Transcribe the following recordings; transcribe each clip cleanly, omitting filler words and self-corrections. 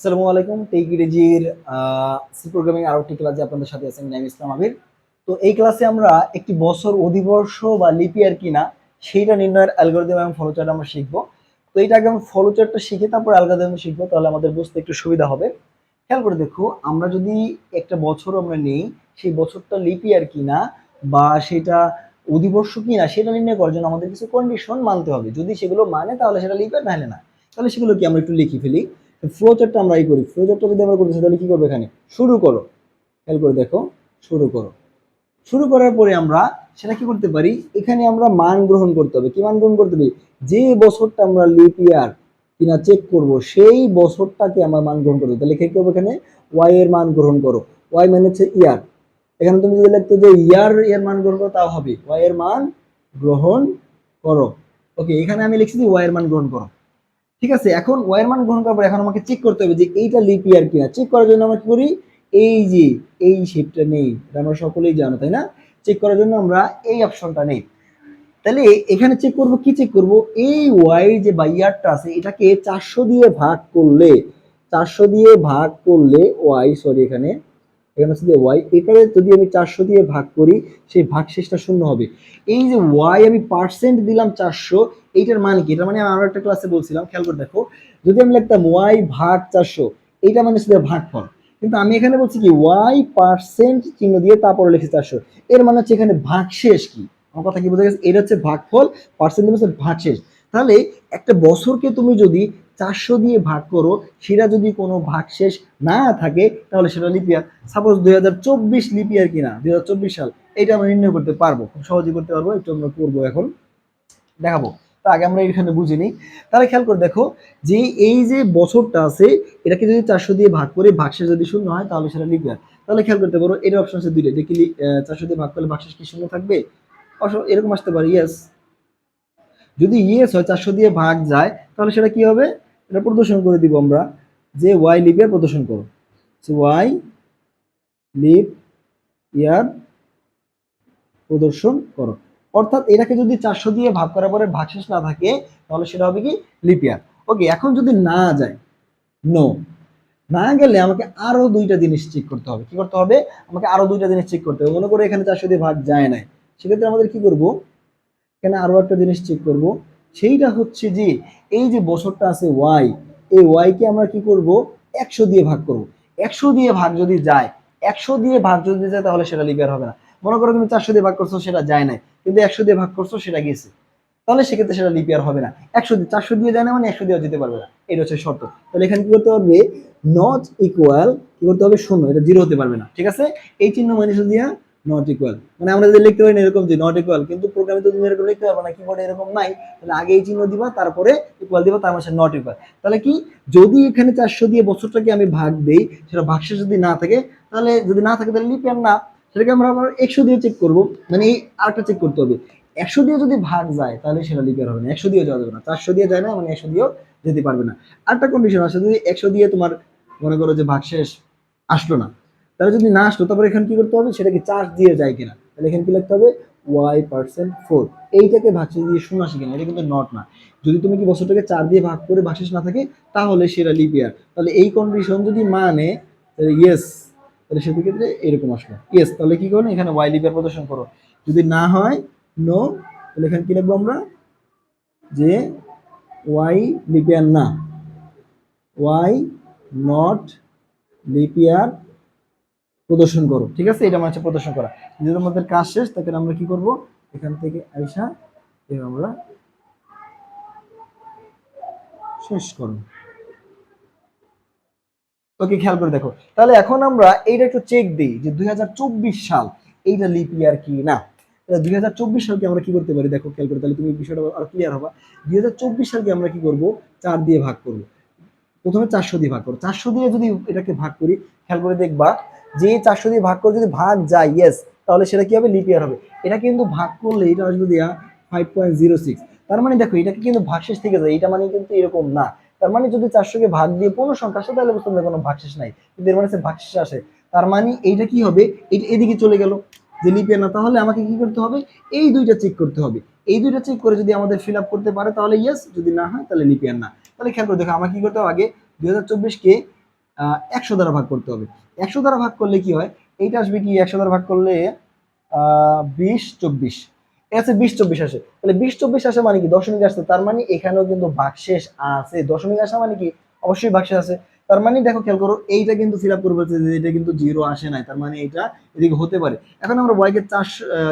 আসসালামু আলাইকুম। টেক ইংরেজির সি প্রোগ্রামিং আরো একটি ক্লাসে আপনাদের সাথে আছি। আমি নাইম ইসলাম আবির। তো এই ক্লাসে আমরা একটি বছর অধিবর্ষ বা লিপ ইয়ার কিনা সেইটা নির্ণয়ের অ্যালগরিদম এবং ফলোচার্ট আমরা শিখবো। তো এইটা আগে আমরা ফলোচার্টটা শিখে তারপর অ্যালগরিদম শিখবো, তাহলে আমাদের বুঝতে একটু সুবিধা হবে। খেয়াল করে দেখো, আমরা যদি একটা বছর আমরা নেই, সেই বছরটা লিপ ইয়ার কিনা বা সেটা অধিবর্ষ কিনা সেটা নির্ণয় করার জন্য আমাদের কিছু কন্ডিশন মানতে হবে। যদি সেগুলো মানে তাহলে সেটা লিপ ইয়ার, নাহলে না। তাহলে সেগুলো কি আমরা একটু লিখে ফেলি। ফ্লো চার্টটা আমরা এই করি। ফ্লো চার্টটা যদি আমরা করতেছি তাহলে কি করবো, এখানে শুরু করো। খেয়াল করে দেখো, শুরু করো। শুরু করার পরে আমরা সেটা কি করতে পারি, এখানে আমরা মান গ্রহণ করতে হবে। কি মান গ্রহণ করতে হবে? যে বছরটা আমরা লিপ ইয়ার কিনা চেক করব সেই বছরটাকে আমরা মান গ্রহণ করবো। তাহলে কি করবো, এখানে ওয়াই এর মান গ্রহণ করো। ওয়াই মানে হচ্ছে ইয়ার। এখানে তুমি যদি লিখতে যে ইয়ার এর মান গ্রহণ করো তাও হবে, ওয়াই এর মান গ্রহণ করো। ওকে, এখানে আমি লিখছি ওয়াই এর মান গ্রহণ করো। ঠিক আছে, এখন ওয়াই এর মান গ্রহণ করার পর এখন আমাকে চেক করতে হবে যে এইটা লিপ ইয়ার কিনা। চেক করার জন্য আমরা কি করি, এই যে এই শেপটা নেই, এটা আমরা সকলেই জানো তাই না। চেক করার জন্য আমরা এই অপশনটা নেই। তাহলে এখানে চেক করব, কি চেক করব, এই ওয়াই যে বা ইয়ারটা আছে এটাকে 400 দিয়ে ভাগ করলে, 400 দিয়ে ভাগ করলে ওয়াই, সরি এখানে এখানে হচ্ছে যে ওয়াই, এখানে যদি আমি 400 দিয়ে ভাগ করি সেই ভাগশেষটা শূন্য হবে। এই যে ওয়াই আমি পার্সেন্ট দিলাম 400, এইটার মানে কি? এটার মানে আমি আরো একটা ক্লাসে বলছিলাম, খেয়াল করে দেখো, যদি আমি লিখতাম ওয়াই ভাগ 400, এইটা মানে শুধু ভাগফল। কিন্তু আমি এখানে বলছি কি ওয়াই পার্সেন্ট চিহ্ন দিয়ে তারপরে লিখছি 400, এর মানে হচ্ছে এখানে ভাগশেষ কি। আমার কথা কি বোঝা গেছে? এটা হচ্ছে ভাগফল, পার্সেন্ট হচ্ছে ভাগশেষ। তাহলে একটা বছরকে তুমি যদি 400 দিয়ে ভাগ করো, সেটা যদি কোনো ভাগশেষ না থাকে তাহলে সেটা লিপ ইয়ার। সাপোজ 2024 লিপ ইয়ার কিনা, 2024 সাল, এটা আমরা নির্ণয় করতে পারবো, খুব সহজেই করতে পারবো। একটু আমরা করবো, এখন দেখাবো। তো আগে আমরা এখানে বুঝে নিই। তাহলে খেয়াল করে দেখো যে এই যে বছরটা আছে এটাকে যদি 400 দিয়ে ভাগ করে ভাগশেষ যদি শূন্য হয় তাহলে সেটা লিপ ইয়ার। তাহলে খেয়াল করতে পারো এর অপশন আছে দুইটা, দেখি 400 দিয়ে ভাগ করলে ভাগশেষ কি শূন্য থাকবে? এরকম আসতে পারে ইয়েস। যদি ইয়েস হয়, 400 দিয়ে ভাগ যায়, তাহলে সেটা কি হবে, এটা প্রদর্শন করে দিব আমরা যে ওয়াই লিপ ইয়ার প্রদর্শন করো। ওয়াই লিপ ইয়ার প্রদর্শন করো। অর্থাৎ এটাকে যদি 400 দিয়ে ভাগ করার পরে ভাগশেষ না থাকে তাহলে সেটা হবে কি লিপ ইয়ার। ওকে, এখন যদি না যায়, নো, না গেলে আমাকে আরো দুইটা জিনিস চেক করতে হবে। কি করতে হবে? আমাকে আরো দুইটা জিনিস চেক করতে হবে। মনে করো এখানে 400 দিয়ে ভাগ যায় নাই, সেক্ষেত্রে আমাদের কি করব, এখানে আরো একটা জিনিস চেক করব। সেইটা হচ্ছে যে এই যে বছরটা আছে ওয়াই, এই ওয়াই কে আমরা কি করব, 100 দিয়ে ভাগ করব। 100 দিয়ে ভাগ যদি যায়, 100 দিয়ে ভাগ যদি যায় তাহলে সেটা লিপ ইয়ার হবে না। মনে করো তুমি 400 দিয়ে ভাগ করছো, সেটা যায় নাই, কিন্তু 100 দিয়ে ভাগ করছো, সেটা গেছে, তাহলে সেক্ষেত্রে সেটা লিপ ইয়ার হবে না। 100 দিয়ে 400 দিয়ে যায় না মানে 100 দিয়ে যেতে পারবে না, এটা হচ্ছে শর্ত। তাহলে এখানে কি করতে হবে, নট ইকুয়াল, কি করতে হবে, শূন্য, এটা জিরো হতে পারবে না। ঠিক আছে, এই চিহ্ন মানে দিয়া নট ইকুয়াল, মানে আমরা যদি লিখতে পারি না এরকম যে নট ইকুয়াল, কিন্তু প্রোগ্রামে তো তুমি এরকম লিখতে পারবে না, কিবোর্ডে এরকম নাই। তাহলে আগে এই চিহ্ন দিবা, তারপরে ইকুয়াল দিবা, তার মানে নট ইকুয়াল। তাহলে কি, যদি এখানে 400 দিয়ে বছরটাকে আমি ভাগ দেই, সেটা ভাগশেষ যদি না থাকে, তাহলে যদি না থাকে তাহলে লিপ ইয়ার না। সেটাকে আমরা আবার 100 দিয়ে চেক করব, মানে এই আরেকটা চেক করতে হবে। 100 দিয়ে যদি ভাগ যায় তাহলে সেটা লিপ ইয়ার হবে না, 100 দিয়ে যাওয়া যাবে না। 400 দিয়ে যায় না মানে 100 দিয়েও যেতে পারবে না। আরেকটা কন্ডিশন আছে, যদি 100 দিয়ে তোমার মনে করো যে ভাগশেষ আসলো না, তাহলে যদি না আসলো তারপরে এখানে কি করতে হবে, সেটাকে 4 দিয়ে যায় কিনা। তাহলে এখানে কি লিখতে হবে, ওয়াই পার্সেন্ট 4, এইটাকে ভাগশেষ দিয়ে শূন্য আসে কিনা, এটা কিন্তু নট না। যদি তুমি কি বছরটাকে 4 দিয়ে ভাগ করে ভাগশেষ না থাকে তাহলে সেটা লিপ ইয়ার। তাহলে এই কন্ডিশন যদি মানে তাহলে ইয়েস, তাহলে সেক্ষেত্রে এরকম আসলো ইয়েস। তাহলে কি করো, এখানে ওয়াই লিপ ইয়ার প্রদর্শন করো। যদি না হয় নো, তাহলে এখানে কি লিখবো আমরা, যে ওয়াই লিপ ইয়ার না, ওয়াই নট লিপ ইয়ার প্রদর্শন করো। ঠিক আছে, এটা মানে প্রদর্শন করা। যদি আমাদের কাজ শেষ, তাহলে আমরা কি করব, এখান থেকে আইসা আমরা শেষ করব। ওকে, খেয়াল করে দেখো, তাহলে এখন আমরা এইটা একটু চেক দিই যে 2024 সাল এইটা লিপ ইয়ার কি না। 2024 সালকে আমরা কি করতে পারি, দেখো খেয়াল করে, তাহলে তুমি বিষয়টা আরো ক্লিয়ার হবা। 2024 সালকে আমরা কি করব, 4 দিয়ে ভাগ করব। প্রথমে 400 দিয়ে ভাগ করো, 400 দিয়ে যদি এটাকে ভাগ করি, খেয়াল করে দেখবা যে 400 দিয়ে ভাগ করে যদি ভাগ যায় ইয়েস, তাহলে সেটা কি হবে, লিপ ইয়ার হবে। এটা কিন্তু ভাগ করলে এটা আসবে দিয়া 5.06। তার মানে দেখো এটাকে কিন্তু ভাগশেষ থেকে যায়, এটা মানে কিন্তু এরকম না। তার মানে যদি 400 কে ভাগ দিয়ে পূর্ণ সংখ্যা আসে তাহলে বুঝতে হবে কোনো ভাগশেষ নাই, কিন্তু এর মানে ভাগশেষ আসে। তার মানে এইটা কি হবে, এইটা এদিকে চলে গেল, যে লিপ ইয়ার না। তাহলে আমাকে কি করতে হবে, এই দুইটা চেক করতে হবে। এই দুইটা চেক করে যদি আমাদের ফিল আপ করতে পারে তাহলে ইয়েস, যদি না হয় তাহলে লিপ ইয়ার না। তাহলে খেয়াল করে দেখো আমার কি করতে হবে, আগে 2024 কে 100 দ্বারা ভাগ করতে হবে। 100 দ্বারা ভাগ করলে কি হয়, এইটা আসবে কি 100 দ্বারা ভাগ করলে 20 24, এটা আছে 20 24 আসে, তাহলে 20 24 আসে মানে কি দশমিক আসছে, তার মানে এখানেও কিন্তু ভাগশেষ আছে। দশমিক আসা মানে কি অবশ্যই ভাগশেষ আছে। তার মানে দেখো খেয়াল করো, এইটা কিন্তু ফিল আপ করবো যে এটা কিন্তু জিরো আসে নাই, তার মানে এটা এদিকে হতে পারে। এখন আমরা ওয়াইকে 4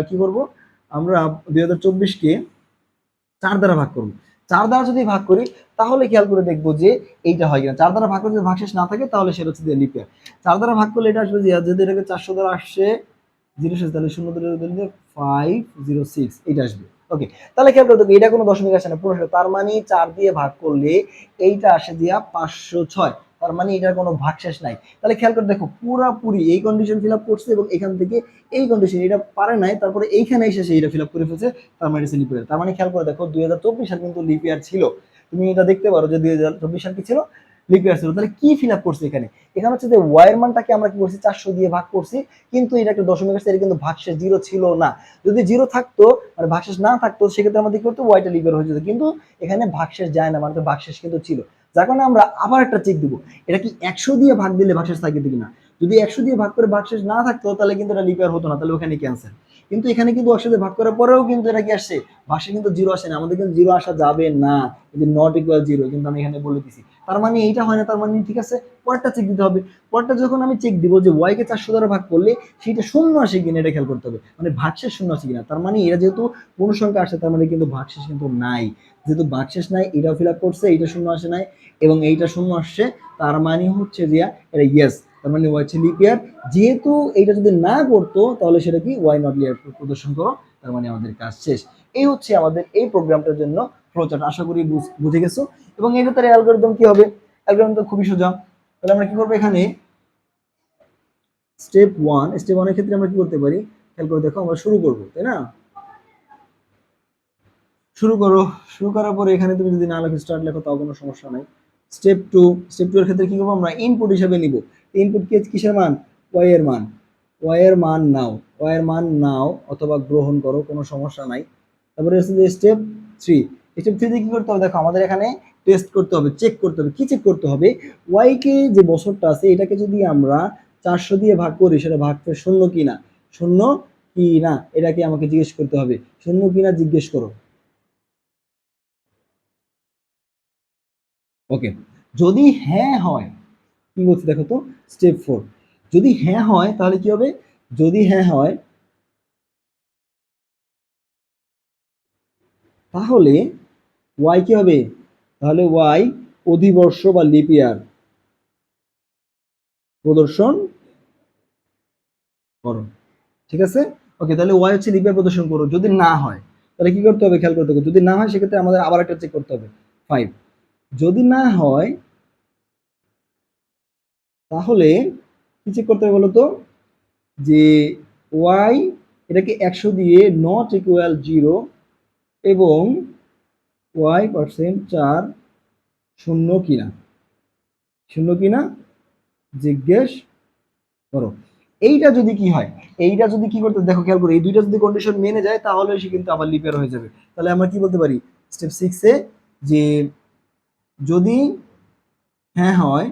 কি করব, আমরা 2024 কে 4 দ্বারা ভাগ করবো। 4 দ্বারা যদি ভাগ করি তাহলে খেয়াল করে দেখবো যে এইটা হয় কিনা। 4 দ্বারা ভাগ করে যদি ভাগশেষ না থাকে তাহলে সেটা হচ্ছে লিপ ইয়ার। 4 দ্বারা ভাগ করলে এটা আসবে যে, যদি এটাকে 400 দ্বারা আসছে জিরো শেষ, তাহলে 0 দিলে 506 এটা আসবে। ওকে, তাহলে খেয়াল করে দেখো এটা কোনো দশমিক আসে না, পুরো, তার মানে 4 দিয়ে ভাগ করলে এইটা আসে দিয়া 506, তার মানে এটার কোনো ভাগশেষ নাই। তাহলে খেয়াল করে দেখো পুরাপুরি এই কন্ডিশন ফিল আপ করছে এবং এখান থেকে এই কন্ডিশন এটা পারে নাই, তারপরে এইখানে এসে সে এটা ফিল আপ করে ফেলছে, তার মানে লিপ ইয়ার। তার মানে খেয়াল করে দেখো 2024 সাল কিন্তু লিপ ইয়ার ছিল। তুমি এটা দেখতে পারো যে 2024 সাল কি ছিল, লিপ ইয়ার ছিল। তাহলে কি ফিল আপ করছে এখানে, এখানে হচ্ছে যে ওয়াই এর মানটাকে আমরা কি করছি 400 দিয়ে ভাগ করছি, কিন্তু এটা একটা দশমিক আসছে, এটা কিন্তু ভাগশেষ জিরো ছিল না। যদি জিরো থাকতো মানে ভাগশেষ না থাকতো সেক্ষেত্রে আমাদের কি করতো, ওয়াইটা লিপ ইয়ার হয়ে যেত, কিন্তু এখানে ভাগশেষ যায় না, মানে ভাগশেষ কিন্তু ছিল। যার কারণে আমরা আবার একটা চেক দিব, এটা কি 100 দিয়ে ভাগ দিলে ভাগশেষ থাকে কিনা। যদি 100 দিয়ে ভাগ করে ভাগশেষ না থাকতো তাহলে কিন্তু এটা লিপ ইয়ার হতো না, তাহলে ওখানে ক্যান্সেল। কিন্তু এখানে কিন্তু 100 দিয়ে ভাগ করার পরেও কিন্তু এটা কি আসছে, ভাগশেষ কিন্তু জিরো আসে না, আমাদের কিন্তু জিরো আসা যাবে না, যদি নট ইকুয়াল জিরো, কিন্তু আমি এখানে বলে দিছি। তার মানে এইটা হয় না, তার মানে ঠিক আছে, পরেরটা চেক দিতে হবে। পরেরটা যখন আমি চেক দিব যে ওয়াই কে 400 দ্বারা ভাগ করলে সেটা শূন্য আসে কিনা, এটা খেয়াল করতে হবে, মানে ভাগশেষ শূন্য আসে কিনা। তার মানে এরা যেহেতু পূর্ণ সংখ্যা আসে, তার মানে কিন্তু ভাগশেষ কিন্তু নাই। যেহেতু ভাগশেষ নাই, এটাও ফিল আপ করছে, এইটা শূন্য আসে নাই এবং এইটা শূন্য আসছে, তার মানে হচ্ছে যে এটা ইয়েস, তার মানে ওয়াই হচ্ছে লিপ ইয়ার। যেহেতু এইটা যদি না করতো তাহলে সেটা কি ওয়াই নট লিপ ইয়ার প্রদর্শন করো, তার মানে আমাদের কাজ শেষ। এই হচ্ছে আমাদের এই প্রোগ্রামটার জন্য ফ্লোচার্ট। আশা করি বুঝে গেছো। এবং এটা তার অ্যালগরিদম কি হবে, অ্যালগরিদম তো খুবই সোজা। তাহলে আমরা কি করবো, এখানে স্টেপ ওয়ানের ক্ষেত্রে আমরা কি করতে পারি, খেয়াল করে দেখো, আমরা শুরু করবো, তাই না? শুরু করো, শুরু করার পরে এখানে তুমি যদি না লেখো স্টার্ট লেখো তাও কোনো সমস্যা নাই। স্টেপ টু এর ক্ষেত্রে কি করবো, আমরা ইনপুট হিসেবে নিব। ইনপুট কিসের মান, ওয়াই এর মান। ওয়াই এর মান নাও অথবা গ্রহণ করো, কোনো সমস্যা নাই। তারপরে হচ্ছে যে স্টেপ থ্রিতে কি করতে হবে, দেখো আমাদের এখানে টেস্ট করতে হবে, চেক করতে হবে। কি চেক করতে হবে, ওয়াই কে যে বছরটা আছে এটাকে যদি আমরা 400 দিয়ে ভাগ করি, সেটা ভাগফল শূন্য কিনা, শূন্য কি না এটাকে আমাকে জিজ্ঞেস করতে হবে। শূন্য কিনা জিজ্ঞেস করো। ওকে, যদি হ্যাঁ হয়, কি বলছে দেখো তো, স্টেপ 4, যদি হ্যাঁ হয় তাহলে কি হবে, যদি হ্যাঁ হয় তাহলে ওয়াই কি হবে, তাহলে ওয়াই অধিবর্ষ বা লিপ ইয়ার প্রদর্শন করো। ঠিক আছে, ওকে, তাহলে ওয়াই হচ্ছে লিপ ইয়ার প্রদর্শন করো। যদি না হয় তাহলে কি করতে হবে, খেয়াল করতে হবে, যদি না হয় সেক্ষেত্রে আমাদের আবার একটা চেক করতে হবে 5। যদি না হয় তাহলে কি চেক করতে হবে বলো তো, যে ওয়াই এটাকে 100 দিয়ে নট ইকুয়াল জিরো এবং y% 4 শূন্য কিনা, শূন্য কিনা জিজ্ঞেস করো। এইটা যদি কি হয়, এইটা যদি কি করতে দেখো, খেয়াল করো, এই দুইটা যদি কন্ডিশন মেনে যায় তাহলে সে কিন্তু আবার লিপ ইয়ার হয়ে যাবে। তাহলে আমরা কি বলতে পারি স্টেপ 6-এ, যে যদি হ্যাঁ হয়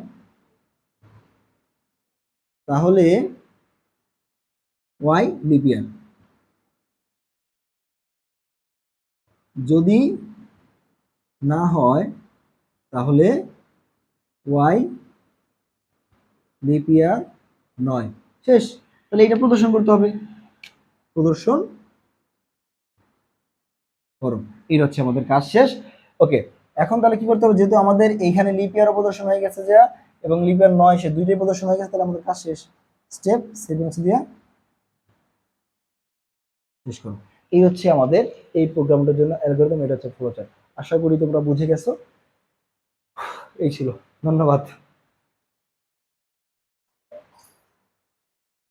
তাহলে ওয়াই লিপ ইয়ার, যদি না হয় তাহলে ওয়াই লিপ ইয়ার নয়। শেষ। তাহলে এটা প্রদর্শন করতে হবে, প্রদর্শন করো। এই হচ্ছে আমাদের কাজ শেষ। ওকে, এখন তাহলে কি করতে হবে, যেহেতু আমাদের এইখানে লিপ ইয়ারও প্রদর্শন হয়ে গেছে যা, এবং লিপ ইয়ার 9 সে দুইটাই প্রদর্শন হয়ে গেছে, তাহলে আমাদের কাজ শেষ। স্টেপ 7 দিয়ে শেষ করো। এই হচ্ছে আমাদের এই প্রোগ্রামটার জন্য অ্যালগরিদম, এটা হচ্ছে ফ্লোচার্ট। আশা করি তোমরা বুঝে গেছো। এই ছিল, ধন্যবাদ।